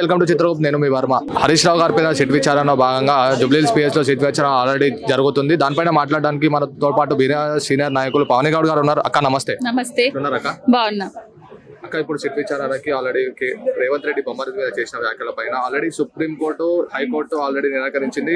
Welcome to Chitragupta. నేను మీ వర్మ. హరీష్ రావు గారి పైన సిట్ విచారణ భాగంగా జూబ్లీహిల్స్ పిఎస్ లో సిట్ విచారణ ఆల్రెడీ జరుగుతుంది. దానిపైన మాట్లాడడానికి మనతో పాటు సీనియర్ నాయకులు పవన్ గౌడ్ గారు ఉన్నారు. అక్క నమస్తే. నమస్తే. అక్క బాగున్నా అక్క. ఇప్పుడు సిట్ విచారణకి ఆల్రెడీ రేవంత్ రెడ్డి బొమ్మరి మీద చేసిన వ్యాఖ్యల పైన ఆల్రెడీ సుప్రీంకోర్టు, హైకోర్టు ఆల్రెడీ నిరాకరించింది.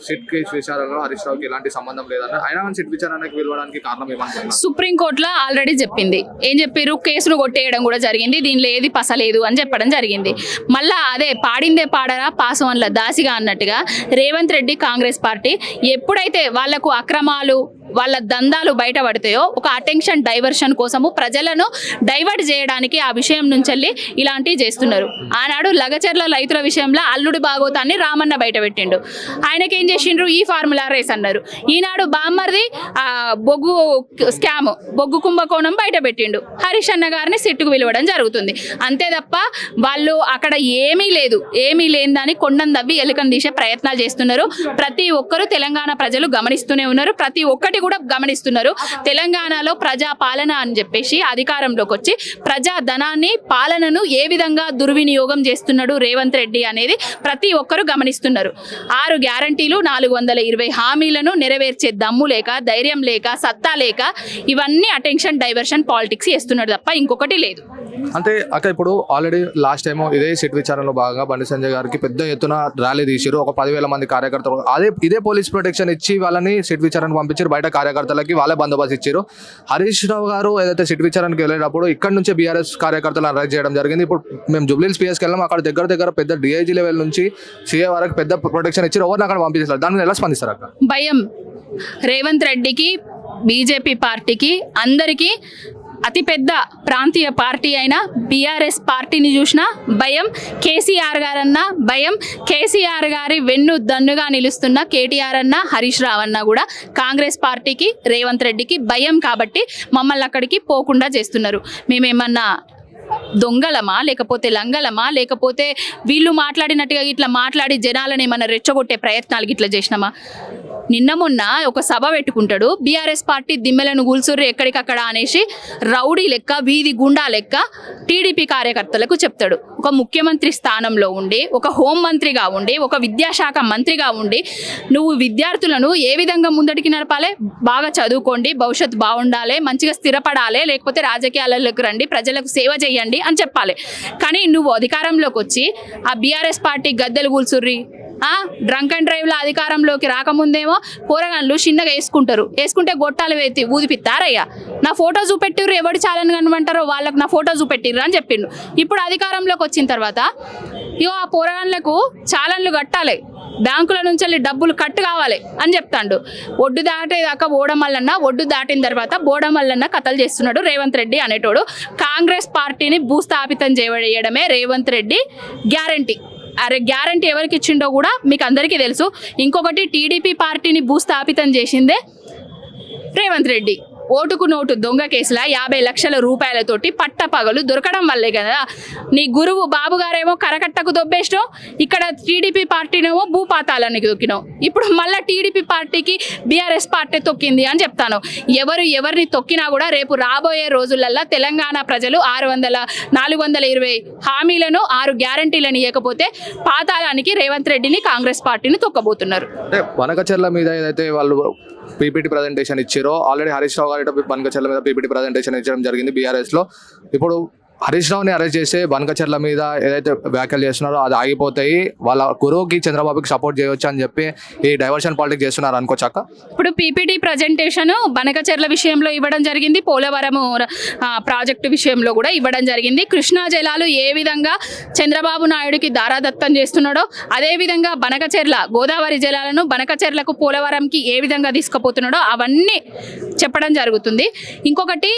సిట్ కేసు విచారణలో హరీష్ రావుకి ఎలాంటి సంబంధం లేదన్న అయినా సిట్ విచారణకి పిలవడానికి కారణం ఏమనుకుంటున్నారు? సుప్రీంకోర్టులో ఆల్రెడీ చెప్పింది. ఏం చెప్పారు? కేసును కొట్టేయడం కూడా జరిగింది. దీనిలో ఏది పసలేదు అని చెప్పడం జరిగింది. మళ్ళా అదే పాడిందే పాడరా పాసవన్ల దాసిగా అన్నట్టుగా రేవంత్ రెడ్డి కాంగ్రెస్ పార్టీ ఎప్పుడైతే వాళ్లకు అక్రమాలు, వాళ్ళ దందాలు బయటపడతాయో ఒక అటెన్షన్ డైవర్షన్ కోసము ప్రజలను డైవర్ట్ చేయడానికి ఆ విషయం నుంచి ఇలాంటివి చేస్తున్నారు. ఆనాడు లగచర్ల రైతుల విషయంలో అల్లుడి భాగోతాన్ని రామన్న బయట పెట్టిండు. ఆయనకి ఏం చేసిండ్రు? ఈ ఫార్ములా రేస్ అన్నారు. ఈనాడు బామ్మర్ది బొగ్గు స్కామ్, బొగ్గు కుంభకోణం బయట పెట్టిండు. హరీష్ అన్న గారిని సిట్టుకు పిలవడం జరుగుతుంది. అంతే తప్ప వాళ్ళు అక్కడ ఏమీ లేదు, ఏమీ లేని కొండం దవ్వి ఎలుకను తీసే ప్రయత్నాలు చేస్తున్నారు. ప్రతి ఒక్కరు తెలంగాణ ప్రజలు గమనిస్తూనే ఉన్నారు. ప్రతి ఒక్కటి కూడా గమనిస్తున్నారు. తెలంగాణలో ప్రజా పాలన అని చెప్పేసి అధికారంలోకి వచ్చి ప్రజా ధనాన్ని, పాలనను ఏ విధంగా దుర్వినియోగం చేస్తున్నాడు రేవంత్ రెడ్డి అనేది ప్రతి ఒక్కరు గమనిస్తున్నారు. 6 గ్యారంటీలు, 420 హామీలను నెరవేర్చే దమ్ము లేక, ధైర్యం లేక, సత్తా లేక ఇవన్నీ అటెన్షన్ డైవర్షన్ పాలిటిక్స్ చేస్తున్నాడు తప్ప ఇంకొకటి లేదు. అంటే అక్క ఇప్పుడు ఆల్రెడీ లాస్ట్ టైం ఇదే సిట్ విచారణలో భాగంగా బండి సంజయ్ గారికి పెద్ద ఎత్తున ర్యాలీ తీసారు. ఒక 10,000 మంది కార్యకర్తలు ఇదే పోలీస్ ప్రొటెక్షన్ ఇచ్చి వాళ్ళని సిట్ విచారణకు పంపించారు. బయట కార్యకర్తలకి వాళ్ళే బందోబస్తు ఇచ్చారు. హరీష్ రావు గారు ఏదైతే సిట్ విచారణకి వెళ్ళేటప్పుడు ఇక్కడ నుంచే బీఆర్ఎస్ కార్యకర్తలు అరెస్ట్ చేయడం జరిగింది. ఇప్పుడు మేము జూబ్లీహిల్స్ పిఎస్కి వెళ్ళాం. అక్కడ దగ్గర పెద్ద డిఐజీ లెవెల్ నుంచి సీఏ వరకు పెద్ద ప్రొటెక్షన్ ఇచ్చారు. ఎవరిని అక్కడ పంపించారు? దాని మీద ఎలా స్పందిస్తారు అక్క? భయం. రేవంత్ రెడ్డికి, బీజేపీ పార్టీకి, అందరికీ అతిపెద్ద ప్రాంతీయ పార్టీ అయిన బీఆర్ఎస్ పార్టీని చూసినా భయం. కేసీఆర్ గారన్నా భయం. కేసీఆర్ గారి వెన్ను దన్నుగా నిలుస్తున్న కేటీఆర్ అన్న, హరీష్ రావు అన్న కూడా కాంగ్రెస్ పార్టీకి, రేవంత్ రెడ్డికి భయం. కాబట్టి మమ్మల్ని అక్కడికి పోకుండా చేస్తున్నారు. మేమేమన్నా దొంగలమా, లేకపోతే లంగలమా, లేకపోతే వీళ్ళు మాట్లాడినట్టుగా ఇట్లా మాట్లాడి జనాలను ఏమన్నా రెచ్చగొట్టే ప్రయత్నాలు ఇట్లా చేసినామా? నిన్న మొన్న ఒక సభ పెట్టుకుంటాడు. బీఆర్ఎస్ పార్టీ దిమ్మెలను కూల్చుర్రు ఎక్కడికక్కడ అనేసి రౌడీ లెక్క, వీధి గుండా లెక్క టీడీపీ కార్యకర్తలకు చెప్తాడు. ఒక ముఖ్యమంత్రి స్థానంలో ఉండి, ఒక హోంమంత్రిగా ఉండి, ఒక విద్యాశాఖ మంత్రిగా ఉండి నువ్వు విద్యార్థులను ఏ విధంగా ముందటికి నడపాలి? బాగా చదువుకోండి, భవిష్యత్తు బాగుండాలి, మంచిగా స్థిరపడాలి, లేకపోతే రాజకీయాలకు రండి, ప్రజలకు సేవ చేయండి అని చెప్పాలి. కానీ నువ్వు అధికారంలోకి వచ్చి ఆ బీఆర్ఎస్ పార్టీ గద్దెలు కూల్చుర్రి, డ్రంక్ అండ్ డ్రైవ్లో అధికారంలోకి రాకముందేమో పోరగాళ్ళు చిన్నగా వేసుకుంటే గొట్టాలు వేతి ఊదిపిత్తారయ్యా. నా ఫోటో చూపెట్టిర్రు, ఎవడు ఛాలెంజ్ కనమంటారో వాళ్ళకు నా ఫోటో చూపెట్టిర్రు అని చెప్పిండు. ఇప్పుడు అధికారంలోకి వచ్చిన తర్వాత ఇగో ఆ పోరగాళ్ళకు ఛాలెంజ్లు కట్టాలి, బ్యాంకుల నుంచి డబ్బులు కట్టు కావాలి అని చెప్తాడు. ఒడ్డు దాటేదాకా బోడమల్లన్న, ఒడ్డు దాటిన తర్వాత బోడమల్లన్న కథలు చేస్తున్నాడు రేవంత్ రెడ్డి అనేటోడు. కాంగ్రెస్ పార్టీని భూస్థాపితం చేయడమే రేవంత్ రెడ్డి గ్యారంటీ. అరే గ్యారంటీ ఎవరికి ఇచ్చిండో కూడా మీకు అందరికీ తెలుసు. ఇంకొకటి, టీడీపీ పార్టీని భూస్థాపితం చేసిందే రేవంత్ రెడ్డి. ఓటుకు నోటు దొంగ కేసుల 50 లక్షల రూపాయలతోటి పట్టపగలు దొరకడం వల్లే కదా నీ గురువు బాబు గారేమో కరకట్టకు దొబ్బేసినావు, ఇక్కడ టీడీపీ పార్టీనేమో భూపాతాలనికి దొక్కినావు. ఇప్పుడు మళ్ళీ టీడీపీ పార్టీకి బీఆర్ఎస్ పార్టీ తొక్కింది అని చెప్తాను. ఎవరిని తొక్కినా కూడా రేపు రాబోయే రోజులల్లో తెలంగాణ ప్రజలు 420 హామీలను, 6 గ్యారంటీలను ఇవ్వకపోతే పాతాళానికి రేవంత్ రెడ్డిని, కాంగ్రెస్ పార్టీని తొక్కబోతున్నారు. వనకచర్ల మీద ఏదైతే వాళ్ళు పీపీటీ ప్రజెంటేషన్ ఇచ్చారో, ఆల్రెడీ హరీష్ రావు గారి బనకచర్ల మీద పీపీటీ ప్రజెంటేషన్ ఇచ్చడం జరిగింది బీఆర్ఎస్ లో. ఇప్పుడు హరీష్ రావుని అరెస్ట్ చేస్తే బనకచర్ల మీద ఏదైతే వ్యాఖ్యలు చేస్తున్నారో అది ఆగిపోతాయి, వాళ్ళ గురువుకి చంద్రబాబుకి సపోర్ట్ చేయవచ్చు అని చెప్పి ఈ డైవర్షన్ పాలిటిక్స్ చేస్తున్నారు అనుకోవచ్చాక? ఇప్పుడు పీపీటీ ప్రజెంటేషన్ బనకచర్ల విషయంలో ఇవ్వడం జరిగింది, పోలవరం ప్రాజెక్టు విషయంలో కూడా ఇవ్వడం జరిగింది. కృష్ణా జలాలు ఏ విధంగా చంద్రబాబు నాయుడికి దారాదత్తం చేస్తున్నాడో అదేవిధంగా బనకచర్ల గోదావరి జలాలను బనకచర్లకు, పోలవరంకి ఏ విధంగా తీసుకుపోతున్నాడో అవన్నీ చెప్పడం జరుగుతుంది. ఇంకొకటి,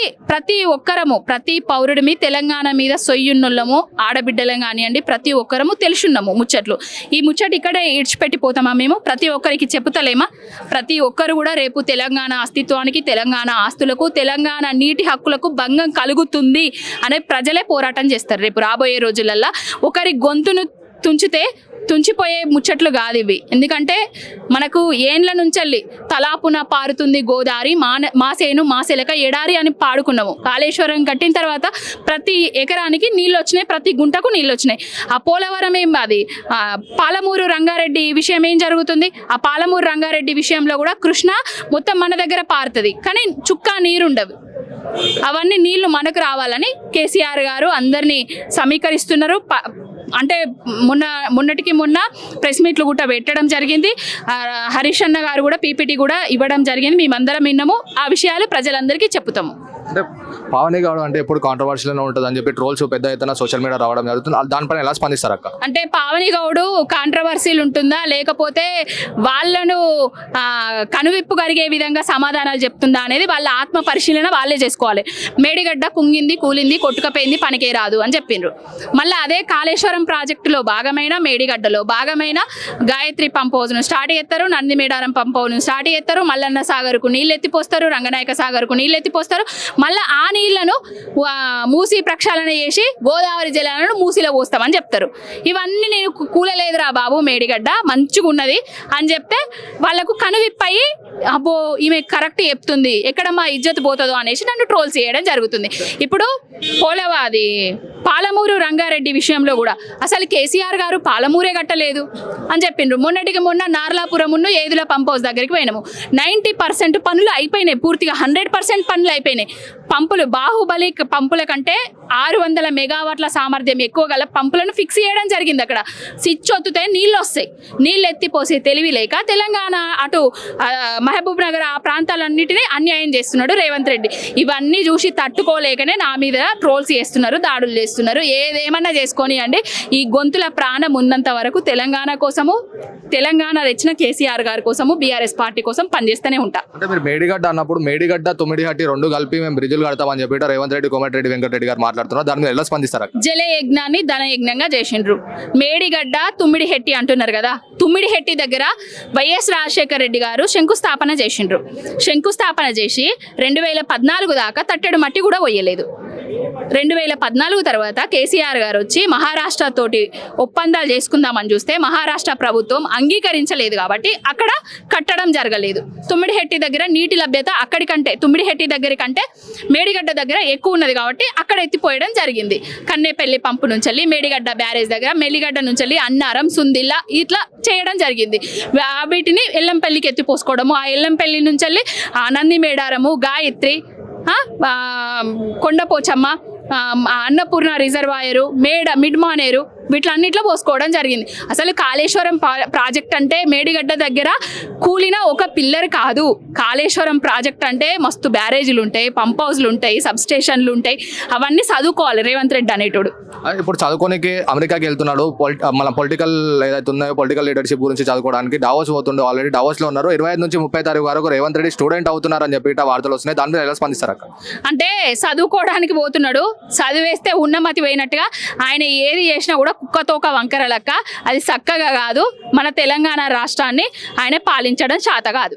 ప్రతి పౌరుడిమి తెలంగాణ మీద సొయ్యున్నోళ్ళము, ఆడబిడ్డలం కానివ్వండి, ప్రతి ఒక్కరము తెలుసున్నాము ముచ్చట్లు. ఈ ముచ్చట ఇక్కడే ఇడిచిపెట్టిపోతామా మేము? ప్రతి ఒక్కరికి చెప్పుతలేమా? ప్రతి ఒక్కరు కూడా రేపు తెలంగాణ అస్తిత్వానికి, తెలంగాణ ఆస్తులకు, తెలంగాణ నీటి హక్కులకు భంగం కలుగుతుంది అనే ప్రజలే పోరాటం చేస్తారు. రేపు రాబోయే రోజులల్లో ఒకరి గొంతును తుంచిపోయే ముచ్చట్లు కాదు ఇవి. ఎందుకంటే మనకు ఏండ్ల నుంచెల్లి తలాపున పారుతుంది గోదారి, మా సేను మా సెలక ఎడారి అని పాడుకున్నాము. కాళేశ్వరం కట్టిన తర్వాత ప్రతి ఎకరానికి నీళ్ళు వచ్చినాయి, ప్రతి గుంటకు నీళ్ళు వచ్చినాయి. ఆ పోలవరం ఏం అది పాలమూరు రంగారెడ్డి విషయం ఏం జరుగుతుంది? ఆ పాలమూరు రంగారెడ్డి విషయంలో కూడా కృష్ణ మొత్తం మన దగ్గర పారుతుంది, కానీ చుక్కా నీరుండవు. అవన్నీ నీళ్లు మనకు రావాలని కేసీఆర్ గారు అందరినీ సమీకరిస్తున్నారు. అంటే మొన్నటికి మొన్న ప్రెస్ మీట్లు కూడా పెట్టడం జరిగింది. హరీష్ అన్న గారు కూడా పీపీటీ కూడా ఇవ్వడం జరిగింది. మేమందరం విన్నాము. ఆ విషయాలు ప్రజలందరికీ చెప్తాము. అంటే పావని గౌడ్ అంటే ఎప్పుడు కాంట్రవర్షియల్ ఉంటుంది అని చెప్పి ట్రోల్స్ పెద్ద ఎత్తున సోషల్ మీడియా రావడం జరుగుతుంది. దానిపైన ఎలా స్పందిస్తారు అక్క? అంటే పావని గౌడ్ కాంట్రవర్సీలు ఉంటుందా, లేకపోతే వాళ్ళను కనువిప్పు కలిగే విధంగా సమాధానాలు చెప్తుందా అనేది వాళ్ళ ఆత్మ పరిశీలన వాళ్ళే చేసుకోవాలి. మేడిగడ్డ కుంగింది, కూలింది, కొట్టుకపోయింది, పనికే రాదు అని చెప్పిండ్రు. మళ్ళీ అదే కాళేశ్వరం ప్రాజెక్టులో భాగమైన మేడిగడ్డలో భాగమైన గాయత్రి పంప్ హౌస్ను స్టార్ట్ చేస్తారు, నందిమేడారం పంప్ హౌస్ను స్టార్ట్ చేస్తారు, మల్లన్న సాగర్కు నీళ్ళు ఎత్తిపోస్తారు, రంగనాయక సాగర్కు నీళ్ళు ఎత్తిపోస్తారు. మళ్ళీ ఆ నీళ్లను మూసి ప్రక్షాళన చేసి గోదావరి జలాలను మూసిలో పోస్తామని చెప్తారు. ఇవన్నీ నేను కూలలేదురా బాబు, మేడిగడ్డ మంచిగా ఉన్నది అని చెప్తే వాళ్ళకు కనువిప్పయి అబ్బో ఈమె కరెక్ట్ చెప్తుంది, ఎక్కడ మా ఇజ్జత్ పోతుందో అనేసి నన్ను ట్రోల్స్ చేయడం జరుగుతుంది. ఇప్పుడు పాలమూరు రంగారెడ్డి విషయంలో కూడా అసలు కేసీఆర్ గారు పాలమూరే కట్టలేదు అని చెప్పిండ్రు. మొన్నటికి మొన్న నార్లాపురమును ఏదుల పంప్ హౌస్ దగ్గరికి పోయినాము. 90% పనులు అయిపోయినాయి, పూర్తిగా 100% పనులు అయిపోయినాయి. పంపులు బాహుబలి పంపుల కంటే 600 మెగావాట్ల సామర్థ్యం ఎక్కువ గల పంపులను ఫిక్స్ చేయడం జరిగింది. అక్కడ స్విచ్ ఒత్తితే నీళ్ళు వస్తాయి. నీళ్ళు ఎత్తిపోసే తెలివి లేక తెలంగాణ అటు మహబూబ్ నగర్ ఆ ప్రాంతాలన్నిటినీ అన్యాయం చేస్తున్నాడు రేవంత్ రెడ్డి. ఇవన్నీ చూసి తట్టుకోలేకనే నా మీద ట్రోల్స్ చేస్తున్నారు, దాడులు చేస్తున్నారు. ఏదేమన్నా చేసుకొని అండి, ఈ గొంతుల ప్రాణం ఉన్నంత వరకు తెలంగాణ కోసము, తెలంగాణ తెచ్చిన కేసీఆర్ గారి కోసము, బీఆర్ఎస్ పార్టీ కోసం పనిచేస్తూనే ఉంటా. అంటే మీరు మేడిగడ్డ అన్నప్పుడు మేడిగడ్డ తుమ్మిడిహట్టి రెండు కలిపి మేము బ్రిడ్జులు కడతామని చెప్పి రేవంత్ రెడ్డి, కోమటిరెడ్డి వెంకటరెడ్డి గారు మాట్లాడుతున్నారు. దాని మీద ఎలా స్పందిస్తారు? జల యజ్ఞాన్ని ధన యజ్ఞంగా చేసిండ్రు. మేడిగడ్డ తుమ్మిడిహెట్టి అంటున్నారు కదా, తుమ్మిడిహెట్టి దగ్గర వైఎస్ రాజశేఖర రెడ్డి గారు శంకుస్థాపన చేసిండ్రు. శంకుస్థాపన చేసి 2014 దాకా తట్టెడు మట్టి కూడా పోయలేదు. 2014 తర్వాత కేసీఆర్ గారు వచ్చి మహారాష్ట్ర తోటి ఒప్పందాలు చేసుకుందామని చూస్తే మహారాష్ట్ర ప్రభుత్వం అంగీకరించలేదు కాబట్టి అక్కడ కట్టడం జరగలేదు. తుమ్మిడిహెట్టి దగ్గర నీటి లభ్యత అక్కడికంటే తుమ్మిడిహెట్టి దగ్గర కంటే మేడిగడ్డ దగ్గర ఎక్కువ ఉన్నది కాబట్టి అక్కడ ఎత్తిపోయడం జరిగింది. కన్నేపల్లి పంపు నుంచి మేడిగడ్డ బ్యారేజ్ దగ్గర, మెల్లిగడ్డ నుంచి అన్నారం, సుందిల్లా ఇట్లా చేయడం జరిగింది. వీటిని ఎల్లంపల్లికి ఎత్తిపోసుకోవడము, ఆ ఎల్లంపల్లి నుంచి నందిమేడారము, గాయత్రి, కొండపోచమ్మ, అన్నపూర్ణ రిజర్వాయరు, మిడ్మానేరు వీటిలన్నిట్లో పోసుకోవడం జరిగింది. అసలు కాళేశ్వరం ప్రాజెక్ట్ అంటే మేడిగడ్డ దగ్గర కూలిన ఒక పిల్లర్ కాదు. కాళేశ్వరం ప్రాజెక్ట్ అంటే మస్తు బ్యారేజీలు ఉంటాయి, పంప్ హౌస్లు ఉంటాయి, సబ్ స్టేషన్లు ఉంటాయి. అవన్నీ చదువుకోవాలి రేవంత్ రెడ్డి అనేటోడు. ఇప్పుడు చదువుకోనికి అమెరికాకి వెళ్తున్నాడు. మన పొలిటికల్ ఏదైతే ఉన్నాయో పొలిటికల్ లీడర్షిప్ గురించి చదువుకోవడానికి డావోస్ పోతుండే. ఆల్రెడీ డావోస్లో ఉన్నారు. 25 నుంచి 30 తారీఖు వరకు రేవంత్ రెడ్డి స్టూడెంట్ అవుతున్నారని చెప్పి వార్తలు వస్తున్నాయి. దాని మీద ఎలా స్పందిస్తారు అక్క? అంటే చదువుకోవడానికి పోతున్నాడు, చదివేస్తే ఉన్నమతి పోయినట్టుగా ఆయన ఏది చేసినా కూడా కుక్కతోక వంకర లెక్క. అది చక్కగా కాదు. మన తెలంగాణ రాష్ట్రాన్ని ఆయన పాలించడం చేత కాదు.